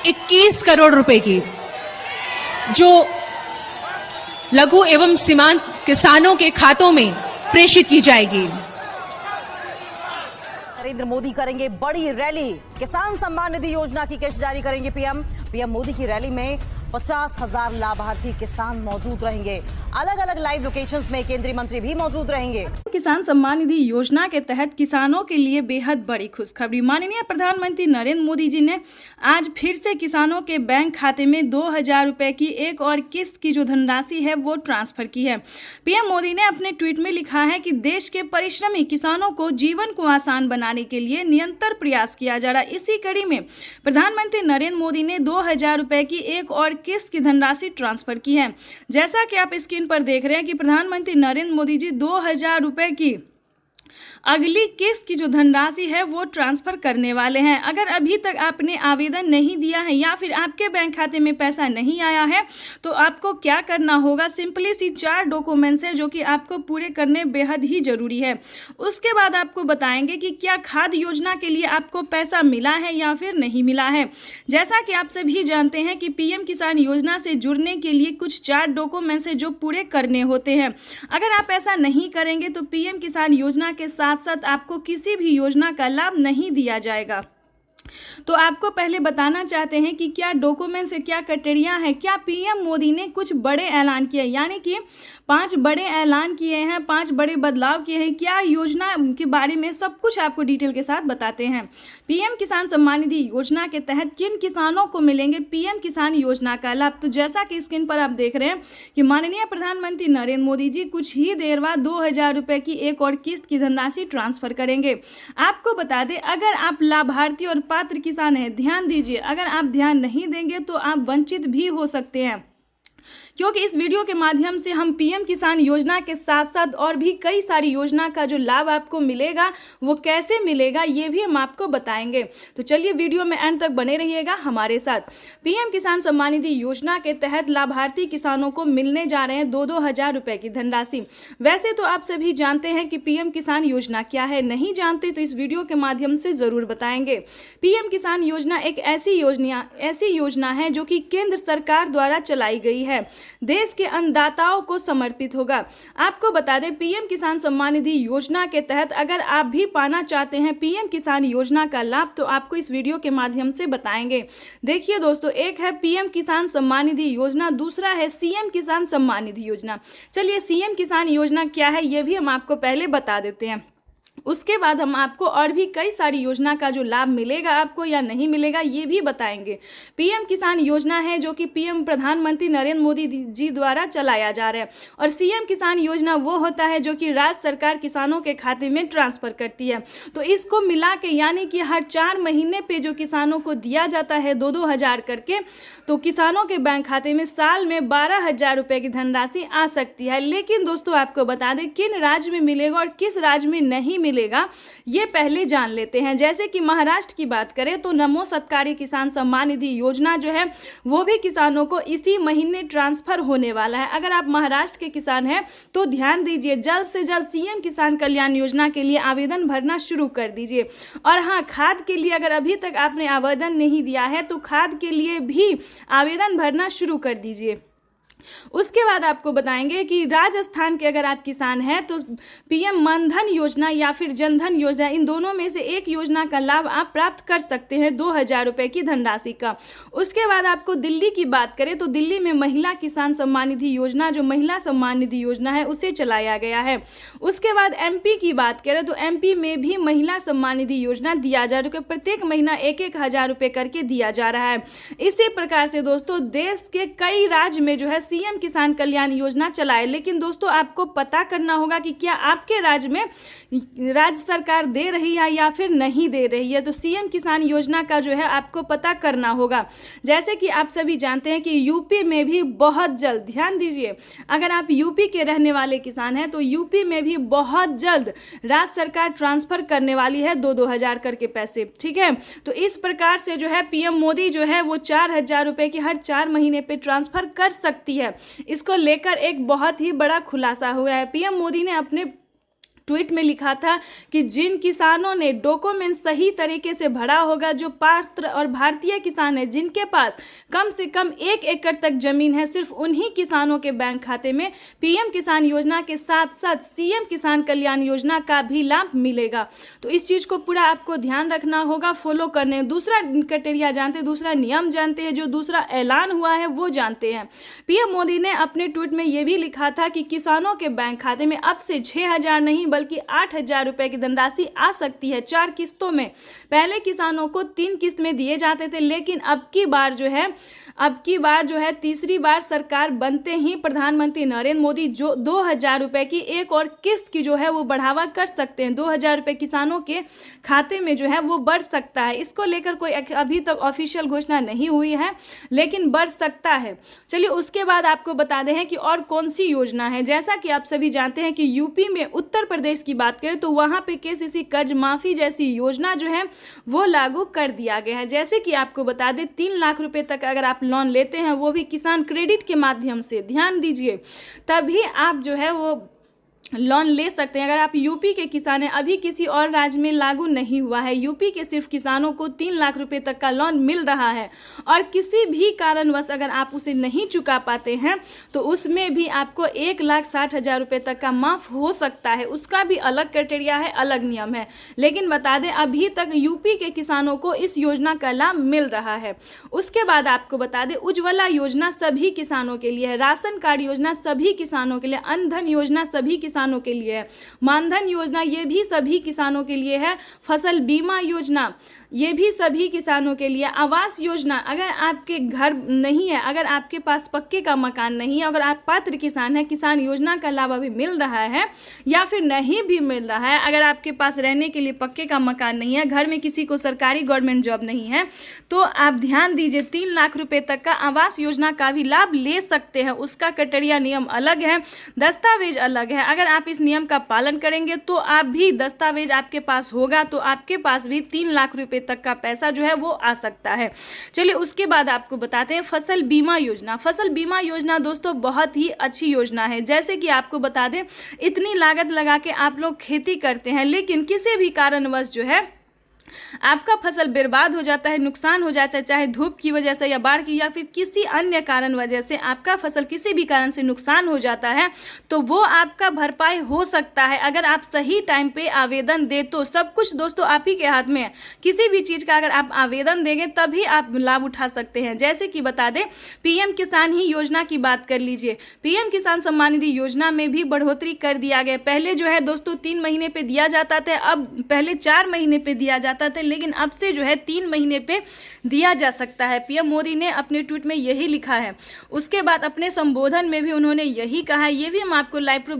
21 करोड़ रुपए की, जो लघु एवं सीमांत किसानों के खातों में प्रेषित की जाएगी। नरेंद्र मोदी करेंगे बड़ी रैली, किसान सम्मान निधि योजना की किस्त जारी करेंगे पीएम मोदी की रैली में 50,000 लाभार्थी किसान मौजूद रहेंगे। अलग अलग लाइव लोकेशंस में केंद्रीय मंत्री भी मौजूद रहेंगे। किसान सम्मान निधि योजना के तहत किसानों के लिए बेहद बड़ी खुशखबरी। माननीय प्रधानमंत्री नरेंद्र मोदी जी ने आज फिर से किसानों के बैंक खाते में 2,000 रुपए की एक और किस्त की जो धनराशि है वो ट्रांसफर की है। पीएम मोदी ने अपने ट्वीट में लिखा है कि देश के परिश्रमी किसानों को जीवन को आसान बनाने के लिए निरंतर प्रयास किया जा रहा है। इसी कड़ी में प्रधानमंत्री नरेंद्र मोदी ने 2,000 रुपए की एक और किस्त की धनराशि ट्रांसफर की है। जैसा कि आप स्क्रीन पर देख रहे हैं कि प्रधानमंत्री नरेंद्र मोदी जी 2,000 रुपए की अगली किस्त की जो धनराशि है वो ट्रांसफर करने वाले हैं। अगर अभी तक आपने आवेदन नहीं दिया है या फिर आपके बैंक खाते में पैसा नहीं आया है तो आपको क्या करना होगा, सिंपली सी 4 डॉक्यूमेंट्स है जो कि आपको पूरे करने बेहद ही जरूरी है। उसके बाद आपको बताएंगे कि क्या खाद्य योजना के लिए आपको पैसा मिला है या फिर नहीं मिला है। जैसा कि आप सभी जानते हैं कि पीएम किसान योजना से जुड़ने के लिए कुछ 4 डॉक्यूमेंट्स है जो पूरे करने होते हैं। अगर आप ऐसा नहीं करेंगे तो पीएम किसान योजना के साथ साथ आपको किसी भी योजना का लाभ नहीं दिया जाएगा। तो आपको पहले बताना चाहते हैं कि क्या डॉक्यूमेंट्स है, क्या क्राइटेरिया है। क्या पीएम मोदी ने कुछ बड़े ऐलान किए, यानी कि 5 बड़े ऐलान किए हैं, 5 बड़े बदलाव किए हैं। क्या योजना के बारे में सब कुछ आपको डिटेल के साथ बताते हैं। पीएम किसान सम्मान निधि योजना के तहत किन किसानों को मिलेंगे पीएम किसान योजना का लाभ। तो जैसा कि स्क्रीन पर आप देख रहे हैं कि माननीय प्रधानमंत्री नरेंद्र मोदी जी कुछ ही देर बाद 2,000 रुपए की एक और किस्त की धनराशि ट्रांसफर करेंगे। आपको बता दें, अगर आप लाभार्थी और पात्र किसान है, ध्यान दीजिए, अगर आप ध्यान नहीं देंगे तो आप वंचित भी हो सकते हैं, क्योंकि इस वीडियो के माध्यम से हम पीएम किसान योजना के साथ साथ और भी कई सारी योजना का जो लाभ आपको मिलेगा वो कैसे मिलेगा ये भी हम आपको बताएंगे। तो चलिए वीडियो में एंड तक बने रहिएगा हमारे साथ। पीएम किसान सम्मान निधि योजना के तहत लाभार्थी किसानों को मिलने जा रहे हैं 2-2 हजार की धनराशि। वैसे तो आप सभी जानते हैं कि पीएम किसान योजना क्या है, नहीं जानते तो इस वीडियो के माध्यम से जरूर बताएंगे। पीएम किसान योजना एक ऐसी योजना है जो कि केंद्र सरकार द्वारा चलाई गई है, देश के अन्नदाताओं को समर्पित होगा। आपको बता दें, पीएम किसान सम्मान निधि योजना के तहत अगर आप भी पाना चाहते हैं पीएम किसान योजना का लाभ तो आपको इस वीडियो के माध्यम से बताएंगे। देखिए दोस्तों, एक है पीएम किसान सम्मान निधि योजना, दूसरा है सीएम किसान सम्मान निधि योजना। चलिए सीएम किसान योजना क्या है ये भी हम आपको पहले बता देते हैं, उसके बाद हम आपको और भी कई सारी योजना का जो लाभ मिलेगा आपको या नहीं मिलेगा ये भी बताएंगे। पीएम किसान योजना है जो कि पीएम प्रधानमंत्री नरेंद्र मोदी जी द्वारा चलाया जा रहा है, और सीएम किसान योजना वो होता है जो कि राज्य सरकार किसानों के खाते में ट्रांसफर करती है। तो इसको मिला के यानी कि हर 4 महीने पे जो किसानों को दिया जाता है 2-2 हजार करके, तो किसानों के बैंक खाते में साल में 12,000 रुपये की धनराशि आ सकती है। लेकिन दोस्तों आपको बता दें किन राज्य में मिलेगा और किस राज्य में नहीं मिलेगा ये पहले जान लेते हैं। जैसे कि महाराष्ट्र की बात करें तो नमो सत्कारी किसान सम्मान निधि योजना जो है वो भी किसानों को इसी महीने ट्रांसफर होने वाला है। अगर आप महाराष्ट्र के किसान हैं तो ध्यान दीजिए, जल्द से जल्द सीएम किसान कल्याण योजना के लिए आवेदन भरना शुरू कर दीजिए। और हाँ, खाद के लिए अगर अभी तक आपने आवेदन नहीं दिया है तो खाद के लिए भी आवेदन भरना शुरू कर दीजिए। उसके बाद आपको बताएंगे कि राजस्थान के अगर आप किसान हैं तो पीएम मनधन योजना या फिर जनधन योजना, इन दोनों में से एक योजना का लाभ आप प्राप्त कर सकते हैं 2,000 रुपये की धनराशि का। उसके बाद आपको दिल्ली की बात करें तो दिल्ली में महिला किसान सम्मान निधि योजना जो महिला सम्मान निधि योजना है उसे चलाया गया है। उसके बाद एमपी की बात करें तो एमपी में भी महिला सम्मान निधि योजना दिया जा रहा है, प्रत्येक महीना 1-1 हजार रुपये करके दिया जा रहा है। इसी प्रकार से दोस्तों देश के कई राज्य में जो है सीएम किसान कल्याण योजना चलाए। लेकिन दोस्तों आपको पता करना होगा कि क्या आपके राज्य में राज्य सरकार दे रही है या फिर नहीं दे रही है। तो सीएम किसान योजना का जो है आपको पता करना होगा। जैसे कि आप सभी जानते हैं कि यूपी में भी बहुत जल्द, ध्यान दीजिए, अगर आप यूपी के रहने वाले किसान हैं तो यूपी में भी बहुत जल्द राज्य सरकार ट्रांसफर करने वाली है 2-2 हजार करके पैसे, ठीक है। तो इस प्रकार से जो है पीएम मोदी जो है वो 4,000 रुपये की हर 4 महीने पे ट्रांसफर कर सकती है। इसको लेकर एक बहुत ही बड़ा खुलासा हुआ है। पीएम मोदी ने अपने ट्वीट में लिखा था कि जिन किसानों ने डॉक्यूमेंट सही तरीके से भरा होगा, जो पात्र और भारतीय किसान हैं, जिनके पास कम से कम 1 एकड़ तक जमीन है, सिर्फ उन्हीं किसानों के बैंक खाते में पीएम किसान योजना के साथ साथ सीएम किसान कल्याण योजना का भी लाभ मिलेगा। तो इस चीज़ को पूरा आपको ध्यान रखना होगा, फॉलो करने। दूसरा क्राइटेरिया जानते हैं, दूसरा नियम जानते हैं, जो दूसरा ऐलान हुआ है वो जानते हैं। पीएम मोदी ने अपने ट्वीट में ये भी लिखा था कि किसानों के बैंक खाते में अब से 6,000 नहीं बल्कि 8,000 रुपए की धनराशि आ सकती है 4 किस्तों में। पहले किसानों को 3 किस्त में दिए जाते थे, लेकिन अब की बार जो है तीसरी बार सरकार बनते ही प्रधानमंत्री नरेंद्र मोदी जो 2,000 रुपए की एक और किस्त की जो है वो बढ़ावा कर सकते हैं। 2,000 रुपए किसानों के खाते में जो है वो बढ़ सकता है। इसको लेकर कोई अभी तक ऑफिशियल घोषणा नहीं हुई है, लेकिन बढ़ सकता है। चलिए उसके बाद आपको बता दें कि और कौन सी योजना है। जैसा कि आप सभी जानते हैं कि यूपी में उत्तर प्रदेश की बात करें तो वहाँ पे केसीसी कर्ज माफ़ी जैसी योजना जो है वो लागू कर दिया गया है। जैसे कि आपको बता दें 3 लाख रुपए तक अगर आप लोन लेते हैं, वो भी किसान क्रेडिट के माध्यम से, ध्यान दीजिए, तभी आप जो है वो लोन ले सकते हैं। अगर आप यूपी के किसान हैं, अभी किसी और राज्य में लागू नहीं हुआ है, यूपी के सिर्फ किसानों को 3 लाख रुपए तक का लोन मिल रहा है। और किसी भी कारणवश अगर आप उसे नहीं चुका पाते हैं तो उसमें भी आपको 1,60,000 रुपये तक का माफ़ हो सकता है। उसका भी अलग क्राइटेरिया है, अलग नियम है। लेकिन बता दें अभी तक यूपी के किसानों को इस योजना का लाभ मिल रहा है। उसके बाद आपको बता दें उज्ज्वला योजना सभी किसानों के लिए है, राशन कार्ड योजना सभी किसानों के लिए, अन्न धन योजना सभी किसानों के लिए है, मानधन योजना ये भी सभी किसानों के लिए है, फसल बीमा योजना ये भी सभी किसानों के लिए, आवास योजना अगर आपके घर नहीं है, अगर आपके पास पक्के का मकान नहीं है, अगर आप पात्र किसान हैं, किसान योजना का लाभ अभी मिल रहा है या फिर नहीं भी मिल रहा है, अगर आपके पास रहने के लिए पक्के का मकान नहीं है, घर में किसी को सरकारी गवर्नमेंट जॉब नहीं है, तो आप ध्यान दीजिए 3 लाख रुपए तक का आवास योजना का भी लाभ ले सकते हैं। उसका क्राइटेरिया नियम अलग है, दस्तावेज अलग है। अगर आप इस नियम का पालन करेंगे तो आप भी दस्तावेज आपके पास होगा तो आपके पास भी 3 लाख रुपए तक का पैसा जो है वो आ सकता है। चलिए उसके बाद आपको बताते हैं फसल बीमा योजना। फसल बीमा योजना दोस्तों बहुत ही अच्छी योजना है। जैसे कि आपको बता दें इतनी लागत लगा के आप लोग खेती करते हैं, लेकिन किसी भी कारणवश जो है आपका फसल बर्बाद हो जाता है, नुकसान हो जाता है, चाहे धूप की वजह से या बाढ़ की या फिर किसी अन्य कारण वजह से आपका फसल किसी भी कारण से नुकसान हो जाता है, तो वो आपका भरपाई हो सकता है अगर आप सही टाइम पे आवेदन दे तो। सब कुछ दोस्तों आप ही के हाथ में है, किसी भी चीज़ का अगर आप आवेदन देंगे तभी आप लाभ उठा सकते हैं। जैसे कि बता दें पीएम किसान ही योजना की बात कर लीजिए, पीएम किसान सम्मान निधि योजना में भी बढ़ोतरी कर दिया गया। पहले जो है दोस्तों 3 महीने पे दिया जाता था, अब पहले 4 महीने पे दिया जाता था, लेकिन अब से जो है 3 महीने पे दिया जा सकता है। पीएम मोदी ने अपने ट्वीट में यही लिखा है। उसके बाद अपने संबोधन में भी उन्होंने यही कहा है, ये भी हम आपको लाइव प्रूफ